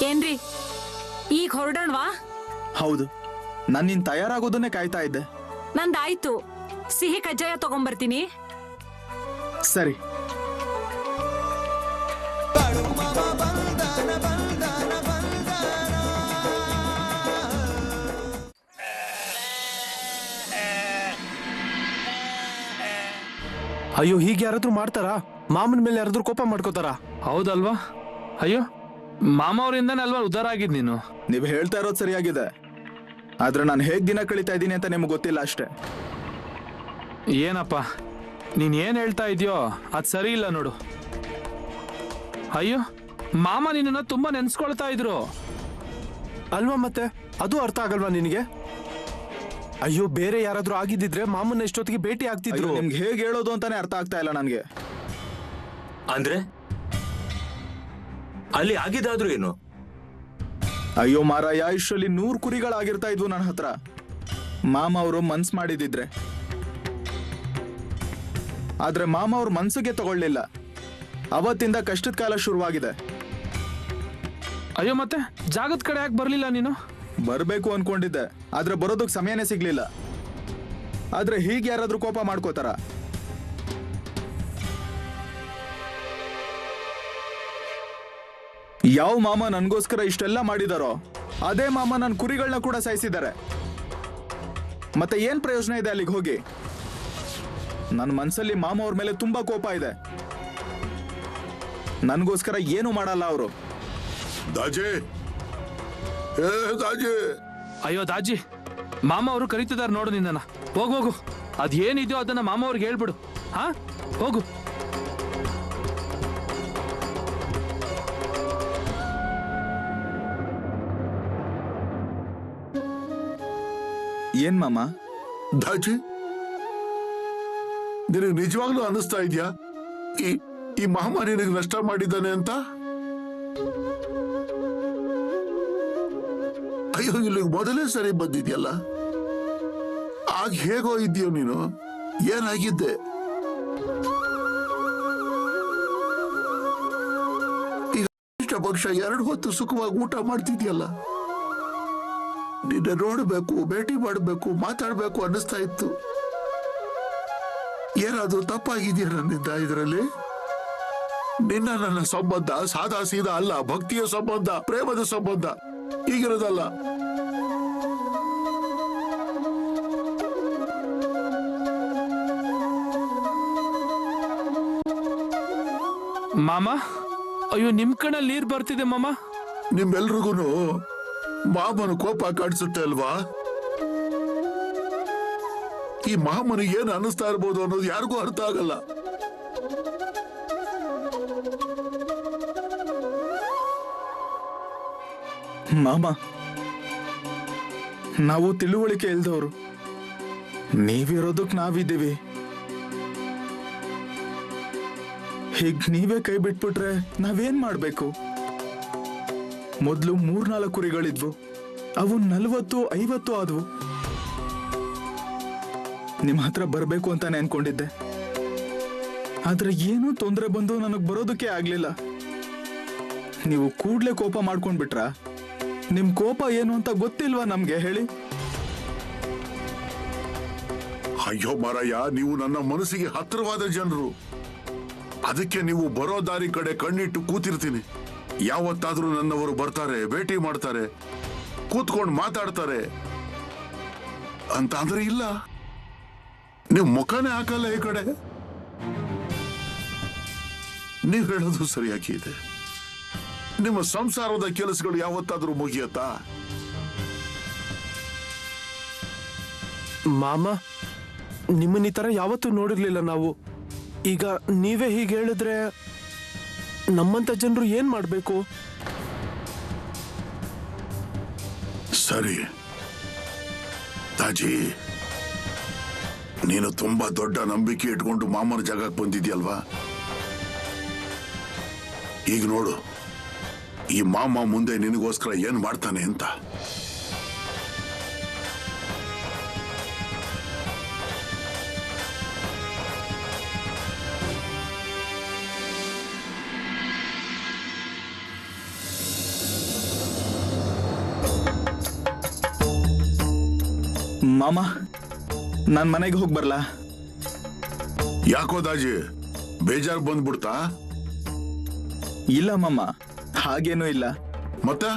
ಏನ್ರಿ ಈಗ ಹೊರಡೋಣವಾ? ಹೌದು, ನಾನು ನೀನ್ ತಯಾರಾಗೋದನ್ನೇ ಕಾಯ್ತಾ ಇದ್ದೆ. ನಂದಾಯ್ತು, ಸಿಹಿ ಕಜ್ಜಾಯ ತಗೊಂಬರ್ತೀನಿ. ಸರಿ. ಅಯ್ಯೋ, ಹೀಗೆ ಯಾರಾದ್ರೂ ಮಾಡ್ತಾರಾ? ಮಾಮನ ಮೇಲೆ ಯಾರಾದ್ರೂ ಕೋಪ ಮಾಡ್ಕೋತಾರಾ? ಹೌದಲ್ವಾ? ಅಯ್ಯೋ, ಮಾಮ ಅವರಿಂದಾನೆ ಅಲ್ವಾ ಉದ್ಧಾರ ಆಗಿದ್ ನೀನು. ನೀವು ಹೇಳ್ತಾ ಇರೋದು ಸರಿಯಾಗಿದೆ, ಆದ್ರೆ ನಾನು ಹೇಗ್ ದಿನ ಕಳೀತಾ ಇದ್ದೀನಿ ಅಂತ ನಿಮ್ಗೆ ಗೊತ್ತಿಲ್ಲ ಅಷ್ಟೇ. ಏನಪ್ಪ ನೀನ್ ಏನ್ ಹೇಳ್ತಾ ಇದೆಯೋ ಅದ್ ಸರಿ ಇಲ್ಲ ನೋಡು. ಅಯ್ಯೋ, ಮಾಮ ನಿನ್ನ ತುಂಬಾ ನೆನ್ಸ್ಕೊಳ್ತಾ ಇದ್ರು ಅಲ್ವಾ? ಮತ್ತೆ ಅದು ಅರ್ಥ ಆಗಲ್ವಾ ನಿನಗೆ? ಅಯ್ಯೋ, ಬೇರೆ ಯಾರಾದ್ರೂ ಆಗಿದ್ದಿದ್ರೆ ಮಾಮನ್ನ ಎಷ್ಟೊತ್ತಿಗೆ ಭೇಟಿ ಆಗ್ತಿದ್ರು. ನಿಮ್ಗೆ ಹೇಗೆ ಹೇಳೋದು ಅಂತಾನೆ ಅರ್ಥ ಆಗ್ತಾ ಇಲ್ಲ ನನ್ಗೆ. ಅಂದ್ರೆ ಅಲ್ಲಿ ಆಗಿದ್ದಾದ್ರೂ ಏನು? ಅಯ್ಯೋ ಮಾರಾಯ, ಇಷ್ಟರಲ್ಲಿ 100 ಕುರಿಗಳಾಗಿರ್ತಾ ಇದ್ವು ನನ್ನ ಹತ್ರ. ಮಾಮ ಅವರು ಮನ್ಸ್ ಮಾಡಿದಿದ್ರೆ, ಆದ್ರೆ ಮಾಮ ಅವ್ರ ಮನ್ಸಿಗೆ ತಗೊಳ್ಳಿಲ್ಲ. ಅವತ್ತಿಂದ ಕಷ್ಟದ ಕಾಲ ಶುರುವಾಗಿದೆ. ಅಯ್ಯೋ, ಮತ್ತೆ ಜಾಗದ ಕಡೆ ಯಾಕೆ ಬರ್ಲಿಲ್ಲ ನೀನು? ಬರ್ಬೇಕು ಅನ್ಕೊಂಡಿದ್ದೆ, ಆದ್ರೆ ಬರೋದಕ್ಕೆ ಸಮಯನೇ ಸಿಗ್ಲಿಲ್ಲ. ಆದ್ರೆ ಹೀಗೆ ಯಾರಾದ್ರೂ ಕೋಪ ಮಾಡ್ಕೋತಾರ? ಯಾವ ಮಾಮ ನನ್ಗೋಸ್ಕರ ಇಷ್ಟೆಲ್ಲ ಮಾಡಿದಾರೋ ಅದೇ ಮಾಮ ನನ್ನ ಕುರಿಗಳನ್ನ ಕೂಡ ಸಾಯಿಸಿದ್ದಾರೆ. ಮತ್ತೆ ಏನ್ ಪ್ರಯೋಜನ ಇದೆ ಅಲ್ಲಿಗೆ ಹೋಗಿ? ನನ್ನ ಮನ್ಸಲ್ಲಿ ಮಾಮ ಅವ್ರ ಮೇಲೆ ತುಂಬಾ ಕೋಪ ಇದೆ. ನನ್ಗೋಸ್ಕರ ಏನು ಮಾಡಲ್ಲ ಅವರು. ದಾಜೆ, ದಾಜೆ. ಅಯ್ಯೋ ದಾಜಿ, ಮಾಮ ಅವರು ಕರೀತಿದಾರೆ ನೋಡು ನಿನ್ನ. ಹೋಗು, ಅದೇನಿದೆಯೋ ಅದನ್ನ ಮಾಮ ಅವ್ರಿಗೆ ಹೇಳ್ಬಿಡು. ಹಾ, ಹೋಗು. ಏನ್ ಮಾಮ? ದಾಜೆ, ನಿನಗೆ ನಿಜವಾಗ್ಲೂ ಅನ್ನಿಸ್ತಾ ಇದೆಯಾ ಈ ಮಾಮ ನಿನಗೆ ನಷ್ಟ ಮಾಡಿದ್ದಾನೆ ಅಂತ? ಅಯ್ಯೋ, ಇಲ್ಲಿಗೆ ಮೊದಲೇ ಸರಿ ಬಂದಿದ್ಯಲ್ಲ. ಆಗ ಹೇಗೋ ಇದ್ದೀಯೋ ನೀನು? ಏನಾಗಿದ್ದೆ? ಈಗ ಇಷ್ಟ ಪಕ್ಷ 2 ಹೊತ್ತು ಸುಖವಾಗಿ ಊಟ ಮಾಡ್ತಿದ್ಯಲ್ಲ. ನಿನ್ನ ನೋಡ್ಬೇಕು, ಭೇಟಿ ಮಾಡಬೇಕು, ಮಾತಾಡ್ಬೇಕು ಅನ್ನಿಸ್ತಾ ಇತ್ತು. ಏನಾದ್ರೂ ತಪ್ಪಾಗಿದೆಯಾ ನನ್ನಿಂದ ಇದರಲ್ಲಿ? ನಿನ್ನ ನನ್ನ ಸಂಬಂಧ ಸಾದಾ ಸೀದಾ ಅಲ್ಲ, ಭಕ್ತಿಯ ಸಂಬಂಧ, ಪ್ರೇಮದ ಸಂಬಂಧ ಈಗಿರೋದಲ್ಲ. ಮಾಮ, ಅಯ್ಯೋ ನಿಮ್ ಕಣ್ಣಲ್ಲಿ ನೀರ್ ಬರ್ತಿದೆ ಮಾಮ. ನಿಮ್ಮೆಲ್ರಿಗೂ ಮಾಮನ ಕೋಪ ಕಾಣಿಸುತ್ತೆ ಅಲ್ವಾ? ಈ ಮಾಮನಿಗೆ ಏನು ಅನ್ನಿಸ್ತಾ ಇರ್ಬೋದು ಅನ್ನೋದು ಯಾರಿಗೂ ಅರ್ಥ ಆಗಲ್ಲ. ಮಾಮ, ನಾವು ತಿಳುವಳಿಕೆ ಇಲ್ದವ್ರು. ನೀವಿರೋದಕ್ ನಾವಿದ್ದೀವಿ. ಹೀಗ್ ನೀವೇ ಕೈ ಬಿಟ್ಬಿಟ್ರೆ ನಾವೇನ್ ಮಾಡ್ಬೇಕು? ಮೊದ್ಲು 3-4 ಕುರಿಗಳಿದ್ವು, ಅವು 40-50 ಆದ್ವು. ನಿಮ್ ಹತ್ರ ಬರ್ಬೇಕು ಅಂತಾನೆ ಅನ್ಕೊಂಡಿದ್ದೆ, ಆದ್ರೆ ಏನೂ ತೊಂದರೆ ಬಂದು ನನಗ್ ಬರೋದಕ್ಕೆ ಆಗ್ಲಿಲ್ಲ. ನೀವು ಕೂಡ್ಲೆ ಕೋಪ ಮಾಡ್ಕೊಂಡ್ಬಿಟ್ರ? ನಿಮ್ ಕೋಪ ಏನು ಅಂತ ಗೊತ್ತಿಲ್ವಾ ನಮ್ಗೆ? ಹೇಳಿ. ಅಯ್ಯೋ ಮಾರಯ್ಯ, ನೀವು ನನ್ನ ಮನಸ್ಸಿಗೆ ಹತ್ತಿರವಾದ ಜನರು. ಅದಕ್ಕೆ ನೀವು ಬರೋ ದಾರಿ ಕಡೆ ಕಣ್ಣಿಟ್ಟು ಕೂತಿರ್ತೀನಿ. ಯಾವತ್ತಾದ್ರೂ ನನ್ನವರು ಬರ್ತಾರೆ, ಭೇಟಿ ಮಾಡ್ತಾರೆ, ಕೂತ್ಕೊಂಡು ಮಾತಾಡ್ತಾರೆ ಅಂತ ಅಂದ್ರೆ ಇಲ್ಲ. ನೀವು ಮುಖನೇ ಹಾಕಲ್ಲ ಈ ಕಡೆ. ನೀವು ಹೇಳೋದು ಸರಿಯಾಗಿ ಇದೆ. ನಿಮ್ಮ ಸಂಸಾರದ ಕೆಲಸಗಳು ಯಾವತ್ತಾದ್ರೂ ಮುಗಿಯತ್ತಾ? ಮಾಮ, ನಿಮ್ಮನ್ನ ಈ ತರ ಯಾವತ್ತೂ ನೋಡಿರ್ಲಿಲ್ಲ ನಾವು. ಈಗ ನೀವೇ ಹೀಗೆ ಹೇಳಿದ್ರೆ ನಮ್ಮಂತ ಜನರು ಏನ್ ಮಾಡ್ಬೇಕು? ಸರಿ ತಾಜಿ, ನೀನು ತುಂಬಾ ದೊಡ್ಡ ನಂಬಿಕೆ ಇಟ್ಕೊಂಡು ಮಾಮನ ಜಾಗಕ್ಕೆ ಬಂದಿದ್ಯಲ್ವಾ? ಈಗ ನೋಡು, ಈ ಮಾಮ ಮುಂದೆ ನಿನಗೋಸ್ಕರ ಏನ್ ಮಾಡ್ತಾನೆ ಅಂತ. ಮಾಮ ನಾನು ಮನೆಗೆ ಹೋಗಿ ಬರ್ಲಾ? ಯಾಕೋ ದಾಜಿ ಬೇಜಾರ್ ಬಂದ್ಬಿಡ್ತಾ? ಇಲ್ಲ ಮಾಮ, ಹಾಗೇನೂ ಇಲ್ಲ. ಮತ್ತೆ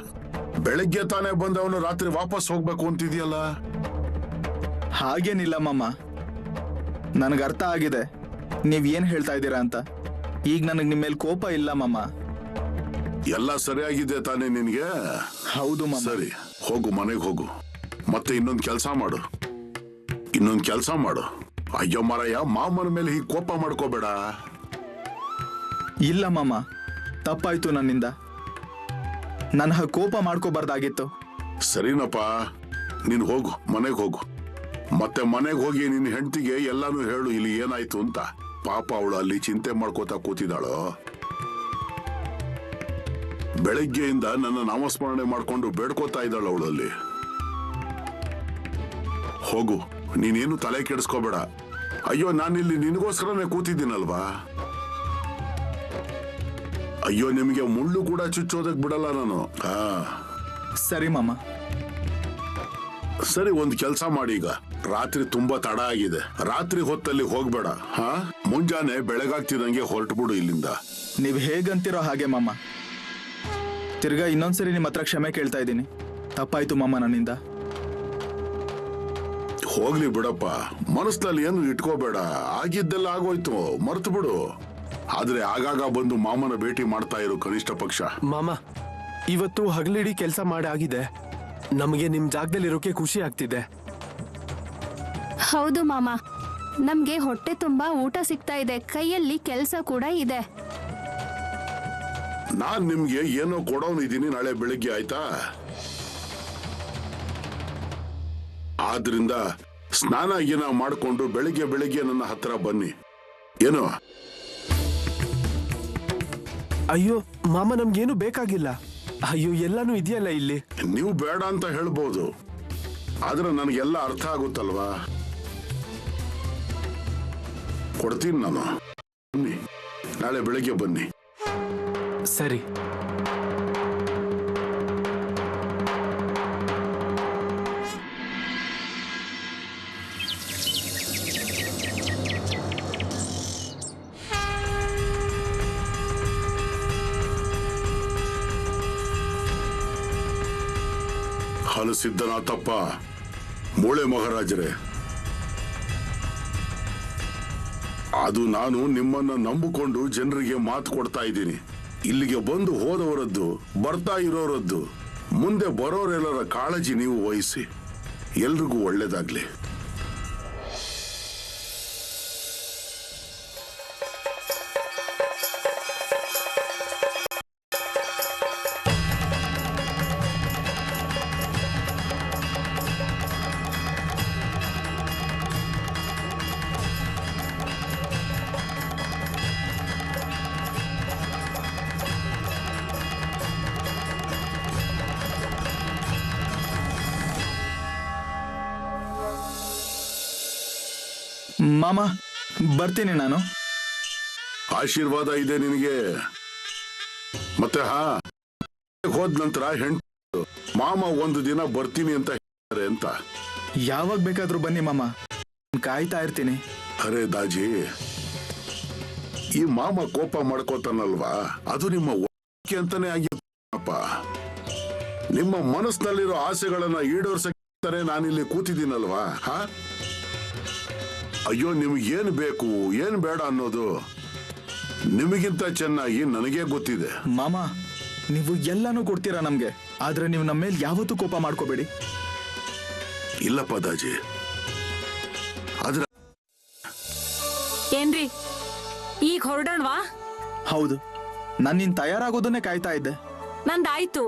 ಬೆಳಗ್ಗೆ ತಾನೇ ಬಂದವನು ರಾತ್ರಿ ವಾಪಸ್ ಹೋಗ್ಬೇಕು ಅಂತಿದ್ಯಲ್ಲ? ಹಾಗೇನಿಲ್ಲ ಮಾಮ, ನನಗೆ ಅರ್ಥ ಆಗಿದೆ ನೀವ್ ಏನ್ ಹೇಳ್ತಾ ಇದ್ದೀರಾ ಅಂತ. ಈಗ ನನಗೆ ನಿಮ್ಮ ಮೇಲೆ ಕೋಪ ಇಲ್ಲ ಮಾಮ. ಎಲ್ಲ ಸರಿಯಾಗಿದೆ ತಾನೇ ನಿನ್ಗೆ? ಹೌದು ಮಾಮ. ಸರಿ, ಹೋಗು, ಮನೆಗೆ ಹೋಗು. ಮತ್ತೆ ಇನ್ನೊಂದು ಕೆಲಸ ಮಾಡು. ಅಯ್ಯೋ ಮಾರಯ್ಯ, ಮಾಮನ ಮೇಲೆ ಹೀಗೆ ಕೋಪ ಮಾಡ್ಕೋಬೇಡ. ಇಲ್ಲ ಮಾಮ, ತಪ್ಪಾಯ್ತು ನನ್ನಿಂದ. ನನ್ನ ಕೋಪ ಮಾಡ್ಕೋಬಾರ್ದಾಗಿತ್ತು. ಸರಿನಪ್ಪ, ನೀನ್ ಹೋಗು, ಮನೆಗೆ ಹೋಗು. ಮತ್ತೆ ಮನೆಗೆ ಹೋಗಿ ನಿನ್ನ ಹೆಂಡತಿಗೆ ಎಲ್ಲಾನು ಹೇಳು ಇಲ್ಲಿ ಏನಾಯ್ತು ಅಂತ. ಪಾಪ ಅವಳು ಅಲ್ಲಿ ಚಿಂತೆ ಮಾಡ್ಕೋತಾ ಕೂತಿದ್ದಾಳು. ಬೆಳಗ್ಗೆಯಿಂದ ನನ್ನ ನಾಮಸ್ಮರಣೆ ಮಾಡ್ಕೊಂಡು ಬೇಡ್ಕೋತಾ ಇದ್ದಾಳು ಅವಳಲ್ಲಿ. ಹೋಗು, ನೀನೇನು ತಲೆ ಕೆಡಿಸ್ಕೋಬೇಡ. ಅಯ್ಯೋ, ನಾನಿಲ್ಲಿ ನಿನಗೋಸ್ಕರನೇ ಕೂತಿದ್ದೀನಲ್ವಾ. ಅಯ್ಯೋ, ನಿಮಗೆ ಮುಳ್ಳು ಕೂಡ ಚುಚ್ಚೋದಕ್ ಬಿಡಲ್ಲ ನಾನು. ಸರಿ ಮಾಮ. ಸರಿ, ಒಂದು ಕೆಲಸ ಮಾಡಿ. ಈಗ ರಾತ್ರಿ ತುಂಬಾ ತಡ ಆಗಿದೆ. ರಾತ್ರಿ ಹೊತ್ತಲ್ಲಿ ಹೋಗ್ಬೇಡ. ಮುಂಜಾನೆ ಬೆಳಗಾಗ್ತಿದಂಗೆ ಹೊರಟುಬಿಡು ಇಲ್ಲಿಂದ. ನೀವ್ ಹೇಗಂತಿರೋ ಹಾಗೆ ಮಾಮ. ತಿರ್ಗಾ ಇನ್ನೊಂದ್ಸರಿ ನಿಮ್ಮ ಹತ್ರ ಕ್ಷಮೆ ಕೇಳ್ತಾ ಇದ್ದೀನಿ. ತಪ್ಪಾಯ್ತು ಮಾಮ ನನ್ನಿಂದ. ಹೋಗ್ಲಿ ಬಿಡಪ್ಪ, ಮನಸ್ಸಿನಲ್ಲಿ ಏನು ಇಟ್ಕೋಬೇಡ. ಆಗಿದ್ದೆಲ್ಲ ಆಗೋಯ್ತು, ಮರ್ತು ಬಿಡು. ಆದ್ರೆ ಆಗಾಗ ಬಂದು ಮಾಮನ ಭೇಟಿ ಮಾಡ್ತಾ ಇರು ಕನಿಷ್ಠ ಪಕ್ಷ. ಮಾಮ, ಇವತ್ತು ಹಗಲಿಡೀ ಕೆಲಸ ಮಾಡಿ ಆಗಿದೆ. ನಮಗೆ ನಿಮ್ ಜಾಗದಲ್ಲಿರೋಕೆ ಖುಷಿ ಆಗ್ತಿದೆ. ಹೌದು ಮಾಮ, ನಮ್ಗೆ ಹೊಟ್ಟೆ ತುಂಬಾ ಊಟ ಸಿಗ್ತಾ ಇದೆ, ಕೈಯಲ್ಲಿ ಕೆಲಸ ಕೂಡ ಇದೆ. ನಾನ್ ನಿಮ್ಗೆ ಏನೋ ಕೊಡೋನಿದ್ದೀನಿ ನಾಳೆ ಬೆಳಿಗ್ಗೆ, ಆಯ್ತಾ? ಆದ್ರಿಂದ ಸ್ನಾನ ಗೀನ ಮಾಡ್ಕೊಂಡು ಬೆಳಿಗ್ಗೆ ನನ್ನ ಹತ್ರ ಬನ್ನಿ. ಏನೋ? ಅಯ್ಯೋ ಮಾಮ, ನಮ್ಗೇನು ಬೇಕಾಗಿಲ್ಲ. ಅಯ್ಯೋ, ಎಲ್ಲಾನು ಇದೆಯಲ್ಲ ಇಲ್ಲಿ. ನೀವು ಬೇಡ ಅಂತ ಹೇಳ್ಬೋದು, ಆದ್ರೆ ನನಗೆಲ್ಲ ಅರ್ಥ ಆಗುತ್ತಲ್ವಾ. ಕೊಡ್ತೀನಿ ನಾನು. ಬನ್ನಿ, ನಾಳೆ ಬೆಳಿಗ್ಗೆ ಬನ್ನಿ. ಸರಿ. ಹಲಸಿದ್ದನಾಥಪ್ಪ, ಮೂಳೆ ಮಹಾರಾಜರೇ, ಅದು ನಾನು ನಿಮ್ಮನ್ನ ನಂಬಿಕೊಂಡು ಜನರಿಗೆ ಮಾತು ಕೊಡ್ತಾ ಇದ್ದೀನಿ. ಇಲ್ಲಿಗೆ ಬಂದು ಹೋದವರದ್ದು, ಬರ್ತಾ ಇರೋರದ್ದು, ಮುಂದೆ ಬರೋರೆಲ್ಲರ ಕಾಳಜಿ ನೀವು ವಹಿಸಿ. ಎಲ್ರಿಗೂ ಒಳ್ಳೇದಾಗ್ಲಿ. ಮಾಮ, ಬರ್ತೀನಿ ನಾನು. ಆಶೀರ್ವಾದ ಇದೆ ನಿನಗೆ. ಮತ್ತೆ ಹೋದ ನಂತರ ಹೆಂಡತಿ ಮಾಮ ಒಂದು ದಿನ ಬರ್ತೀನಿ ಅಂತ ಹೇಳ್ತಾರೆ ಅಂತ. ಯಾವಾಗ ಬೇಕಾದ್ರೂ ಬನ್ನಿ ಮಾಮ, ಕಾಯ್ತಾ ಇರ್ತೀನಿ. ಅರೆ ದಾಜಿ, ಈ ಮಾಮ ಕೋಪ ಮಾಡ್ಕೋತಾನಲ್ವಾ, ಅದು ನಿಮ್ಮ ಒಕ್ಕೆ ಅಂತಾನೆ ಆಗಿರ್ತಾನಪ್ಪ. ನಿಮ್ಮ ಮನಸ್ಸಿನಲ್ಲಿರೋ ಆಸೆಗಳನ್ನ ಈಡೇರಿಸಕ್ಕೆ ನಾನಿಲ್ಲಿ ಕೂತಿದ್ದೀನಲ್ವಾ. ಅಯ್ಯೋ, ನಿಮಗೇನು ಬೇಕು ಏನ್ ಬೇಡ ಅನ್ನೋದು ನಿಮಗಿಂತ ಚೆನ್ನಾಗಿ ನನಗೆ ಗೊತ್ತಿದೆ. ಮಾಮ, ನೀವು ಎಲ್ಲಾನು ಕೊಡ್ತೀರಾ ನಮ್ಗೆ, ಆದ್ರೆ ನೀವು ನಮ್ಮ ಮೇಲೆ ಯಾವತ್ತೂ ಕೋಪ ಮಾಡ್ಕೋಬೇಡಿ. ಇಲ್ಲಪ್ಪ ದಾಜಿ. ಆದ್ರೆ ಏನ್ರಿ, ಈಗ ಹೊರಡೋಣವಾ? ಹೌದು, ನಾನಿನ್ ತಯಾರಾಗೋದನ್ನೇ ಕಾಯ್ತಾ ಇದ್ದೆ. ನಂದಾಯ್ತು,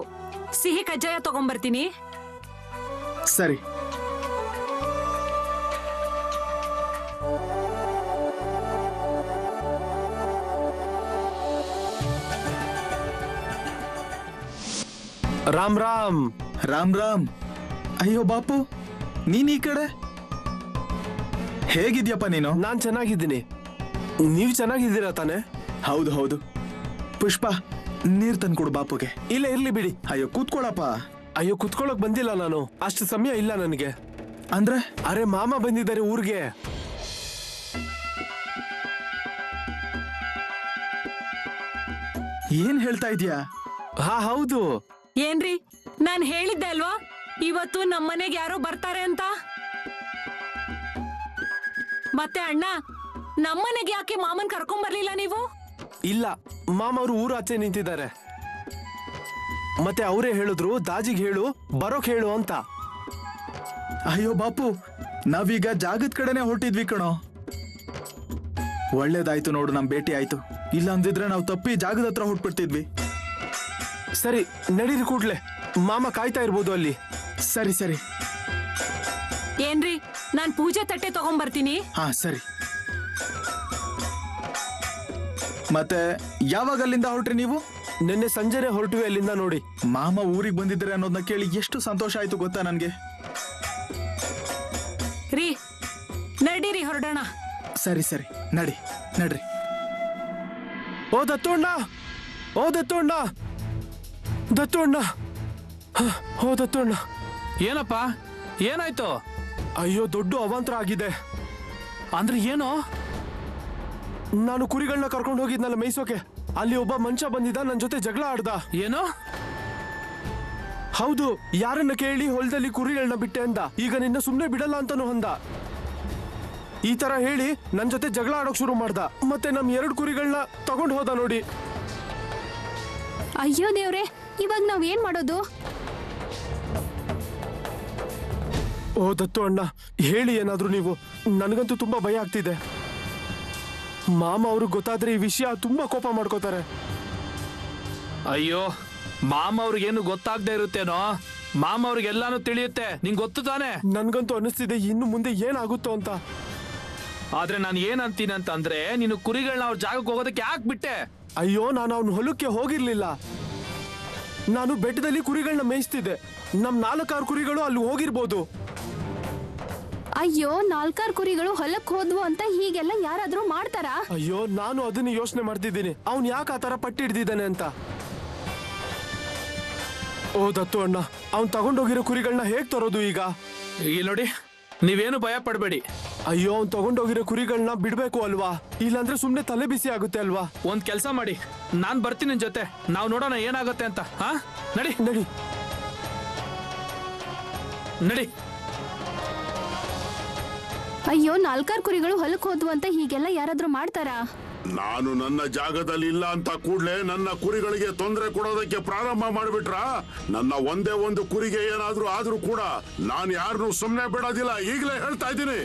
ಸಿಹಿ ಕಜ್ಜಾಯ ತಗೊಂಬರ್ತೀನಿ. ಸರಿ. ರಾಮ್ ರಾಮ್. ರಾಮ್ ರಾಮ್. ಅಯ್ಯೋ ಬಾಪು, ನೀನ್ ಈ ಕಡೆ ಹೇಗಿದ್ಯಪ್ಪ ನೀನು? ನಾನ್ ಚೆನ್ನಾಗಿದ್ದೀನಿ. ನೀವ್ ಚೆನ್ನಾಗಿದ್ದೀರಾ ತಾನೆ? ಹೌದು ಹೌದು. ಪುಷ್ಪ, ನೀರ್ ತಂದ್ಕೊಡು ಬಾಪುಗೆ. ಇಲ್ಲ, ಇರ್ಲಿ ಬಿಡಿ. ಅಯ್ಯೋ ಕೂತ್ಕೊಳ್ಳಪ್ಪ. ಅಯ್ಯೋ, ಕುತ್ಕೊಳ್ಳೋಕ್ ಬಂದಿಲ್ಲ ನಾನು. ಅಷ್ಟು ಸಮಯ ಇಲ್ಲ ನನಗೆ. ಅಂದ್ರೆ ಅರೆ ಮಾಮ ಬಂದಿದ್ದಾರೆ ಊರಿಗೆ. ಏನ್ ಹೇಳ್ತಾ ಇದೀಯಾ? ಹಾ ಹೌದು. ಏನ್ರಿ ನಾನ್ ಹೇಳಿದ್ದೆ ಅಲ್ವಾ ಇವತ್ತು ನಮ್ಮನೆಗೆ ಯಾರೋ ಬರ್ತಾರೆ ಅಂತ. ಮತ್ತೆ ಅಣ್ಣ, ನಮ್ಮನೆಗೆ ಯಾಕೆ ಮಾಮನ್ ಕರ್ಕೊಂಡ್ ಬರ್ಲಿಲ್ಲ ನೀವು? ಇಲ್ಲ, ಮಾಮ ಅವರು ಊರು ಆಚೆ ನಿಂತಿದ್ದಾರೆ. ಮತ್ತೆ ಅವರೇ ಹೇಳಿದ್ರು ದಾಜಿಗೆ ಹೇಳು ಬರೋಕ್ ಹೇಳು ಅಂತ. ಅಯ್ಯೋ ಬಾಪು, ನಾವೀಗ ಜಾಗದ ಕಡೆನೆ ಹೊರಟಿದ್ವಿ ಕಣೋ. ಒಳ್ಳೇದಾಯ್ತು ನೋಡು, ನಮ್ ಭೇಟಿ ಆಯ್ತು. ಇಲ್ಲ ಅಂದಿದ್ರೆ ನಾವು ತಪ್ಪಿ ಜಾಗದ ಹತ್ರ ಹೊಟ್ಬಿಡ್ತಿದ್ವಿ. ಸರಿ ನಡೀರಿ ಕೂಡ್ಲೆ, ಮಾಮ ಕಾಯ್ತಾ ಇರ್ಬೋದು ಅಲ್ಲಿ. ಸರಿ ಸರಿ. ಏನ್ರಿ ನಾನ್ ಪೂಜೆ ತಟ್ಟೆ ತಗೊಂಡ್ಬರ್ತೀನಿ. ಹಾ ಸರಿ. ಮತ್ತೆ ಯಾವಾಗ ಅಲ್ಲಿಂದ ಹೊರಟ್ರಿ ನೀವು? ನಿನ್ನೆ ಸಂಜೆನೆ ಹೊರಟಿವಿ ಅಲ್ಲಿಂದ ನೋಡಿ. ಮಾಮ ಊರಿಗೆ ಬಂದಿದ್ರೆ ಅನ್ನೋದನ್ನ ಕೇಳಿ ಎಷ್ಟು ಸಂತೋಷ ಆಯ್ತು ಗೊತ್ತಾ ನನ್ಗೆ. ರೀ ನಡೀರಿ ಹೊರಡೋಣ. ಸರಿ ಸರಿ, ನಡಿ ನಡ್ರಿ. ಓ ದತ್ತೋಣ್ಣ, ಓ ದತ್ತೋಣ್ಣ, ದತ್ತೋಣ್ಣ, ಓ ದತ್ತೋಣ್ಣ. ಏನಪ್ಪ ಏನಾಯ್ತು? ಅಯ್ಯೋ ದೊಡ್ಡ ಅವಾಂತರ ಆಗಿದೆ. ಅಂದ್ರೆ ಏನು? ನಾನು ಕುರಿಗಳನ್ನ ಕರ್ಕೊಂಡು ಹೋಗಿದ್ನಲ್ಲ ಮೇಯ್ಸೋಕೆ, ಅಲ್ಲಿ ಒಬ್ಬ ಮನುಷ್ಯ ಬಂದಿದ್ದ, ನನ್ನ ಜೊತೆ ಜಗಳ ಆಡ್ದ. ಏನು? ಹೌದು, ಯಾರನ್ನ ಕೇಳಿ ಹೊಲದಲ್ಲಿ ಕುರಿಗಳನ್ನ ಬಿಟ್ಟೆ ಅಂದ. ಈಗ ನಿನ್ನ ಸುಮ್ನೆ ಬಿಡಲ್ಲ ಅಂತಾನು ಅಂದ. ಈ ತರ ಹೇಳಿ ನನ್ ಜೊತೆ ಜಗಳ ಆಡೋಕ್ ಶುರು ಮಾಡ್ದ. ಮತ್ತೆ ನಮ್ 2 ಕುರಿಗಳನ್ನ ತಗೊಂಡು ಹೋದ ನೋಡಿ. ಅಯ್ಯೋ ದೇವ್ರೆ, ಇವಾಗ ನಾವ್ ಏನ್ ಮಾಡೋದು? ಓ ದತ್ತು ಅಣ್ಣ, ಹೇಳಿ ಏನಾದ್ರು ನೀವು. ನನಗಂತೂ ತುಂಬಾ ಭಯ ಆಗ್ತಿದೆ. ಮಾಮ ಅವ್ರಿಗೆ ಗೊತ್ತಾದ್ರೆ ಈ ವಿಷಯ ತುಂಬಾ ಕೋಪ ಮಾಡ್ಕೋತಾರೆ. ಅಯ್ಯೋ, ಮಾಮ ಅವ್ರಿಗೇನು ಗೊತ್ತಾಗ್ದೇ ಇರುತ್ತೇನೋ. ಮಾಮ ಅವ್ರಿಗೆಲ್ಲಾನು ತಿಳಿಯುತ್ತೆ, ನಿಂಗೆ ಗೊತ್ತು ತಾನೆ. ನನ್ಗಂತೂ ಅನಿಸ್ತಿದೆ ಇನ್ನು ಮುಂದೆ ಏನಾಗುತ್ತೋ ಅಂತ. ಆದ್ರೆ ನಾನು ಏನ್ ಅಂತೀನಿ ಅಂತಂದ್ರೆ, ನೀನು ಕುರಿಗಳನ್ನ ಅವ್ರ ಜಾಗಕ್ಕೆ ಹೋಗೋದಕ್ಕೆ ಯಾಕೆ ಬಿಟ್ಟೆ? ಅಯ್ಯೋ, ನಾನು ಅವನ ಹೊಲಕ್ಕೆ ಹೋಗಿರ್ಲಿಲ್ಲ. ನಾನು ಬೆಟ್ಟದಲ್ಲಿ ಕುರಿಗಳನ್ನ ಮೇಯಿಸ್ತಿದ್ದೆ. ನಮ್ 4-6 ಕುರಿಗಳು ಅಲ್ಲಿ ಹೋಗಿರ್ಬೋದು. ಅಯ್ಯೋ, 4-6 ಕುರಿಗಳು ಹೊಲಕ್ ಹೋದ್ವು ಅಂತ ಹೀಗೆಲ್ಲ ಯಾರಾದ್ರೂ ಮಾಡ್ತಾರಾ? ಅಯ್ಯೋ, ನಾನು ಅದನ್ನ ಯೋಚನೆ ಮಾಡ್ತಿದ್ದೀನಿ, ಅವ್ನ್ ಯಾಕೆ ಆ ತರ ಪಟ್ಟಿ ಹಿಡ್ದಿದ್ದಾನೆ ಅಂತ. ಓ ದತ್ತು ಅಣ್ಣ, ಅವ್ನ್ ತಗೊಂಡೋಗಿರೋ ಕುರಿಗಳನ್ನ ಹೇಗ್ ತರೋದು ಈಗ? ಇಲ್ಲಿ ನೋಡಿ, ನೀವೇನು ಭಯ ಪಡ್ಬೇಡಿ. ಅಯ್ಯೋ, ಅವ್ನ್ ತಗೊಂಡೋಗಿರೋ ಕುರಿಗಳನ್ನ ಬಿಡ್ಬೇಕು ಅಲ್ವಾ? ಇಲ್ಲಾಂದ್ರೆ ಸುಮ್ನೆ ತಲೆ ಬಿಸಿ ಆಗುತ್ತೆ ಅಲ್ವಾ? ಒಂದ್ ಕೆಲ್ಸ ಮಾಡಿ, ನಾನ್ ಬರ್ತೀನಿ ನಿನ್ ಜೊತೆ. ನಾವು ನೋಡೋಣ ಏನಾಗುತ್ತೆ ಅಂತ. ಹಾ, ನಡಿ ನಡಿ ನಡಿ. ಅಯ್ಯೋ, 4-6 ಕುರಿಗಳು ಹೊಲಕ್ ಹೋದ್ವು ಅಂತ ಹೀಗೆಲ್ಲ ಯಾರಾದ್ರೂ ಮಾಡ್ತಾರಾ? ನಾನು ನನ್ನ ಜಾಗದಲ್ಲಿ ಇಲ್ಲ ಅಂತ ಕೂಡ್ಲೆ ನನ್ನ ಕುರಿಗಳಿಗೆ ತೊಂದರೆ ಕೊಡೋದಕ್ಕೆ ಪ್ರಾರಂಭ ಮಾಡಿಬಿಟ್ರ. ನನ್ನ ಒಂದೇ ಒಂದು ಕುರಿಗೆ ಏನಾದ್ರೂ ಆದ್ರೂ ಕೂಡ ನಾನು ಯಾರನ್ನೂ ಸುಮ್ಮನೆ ಬಿಡೋದಿಲ್ಲ, ಈಗಲೇ ಹೇಳ್ತಾ ಇದ್ದೀನಿ.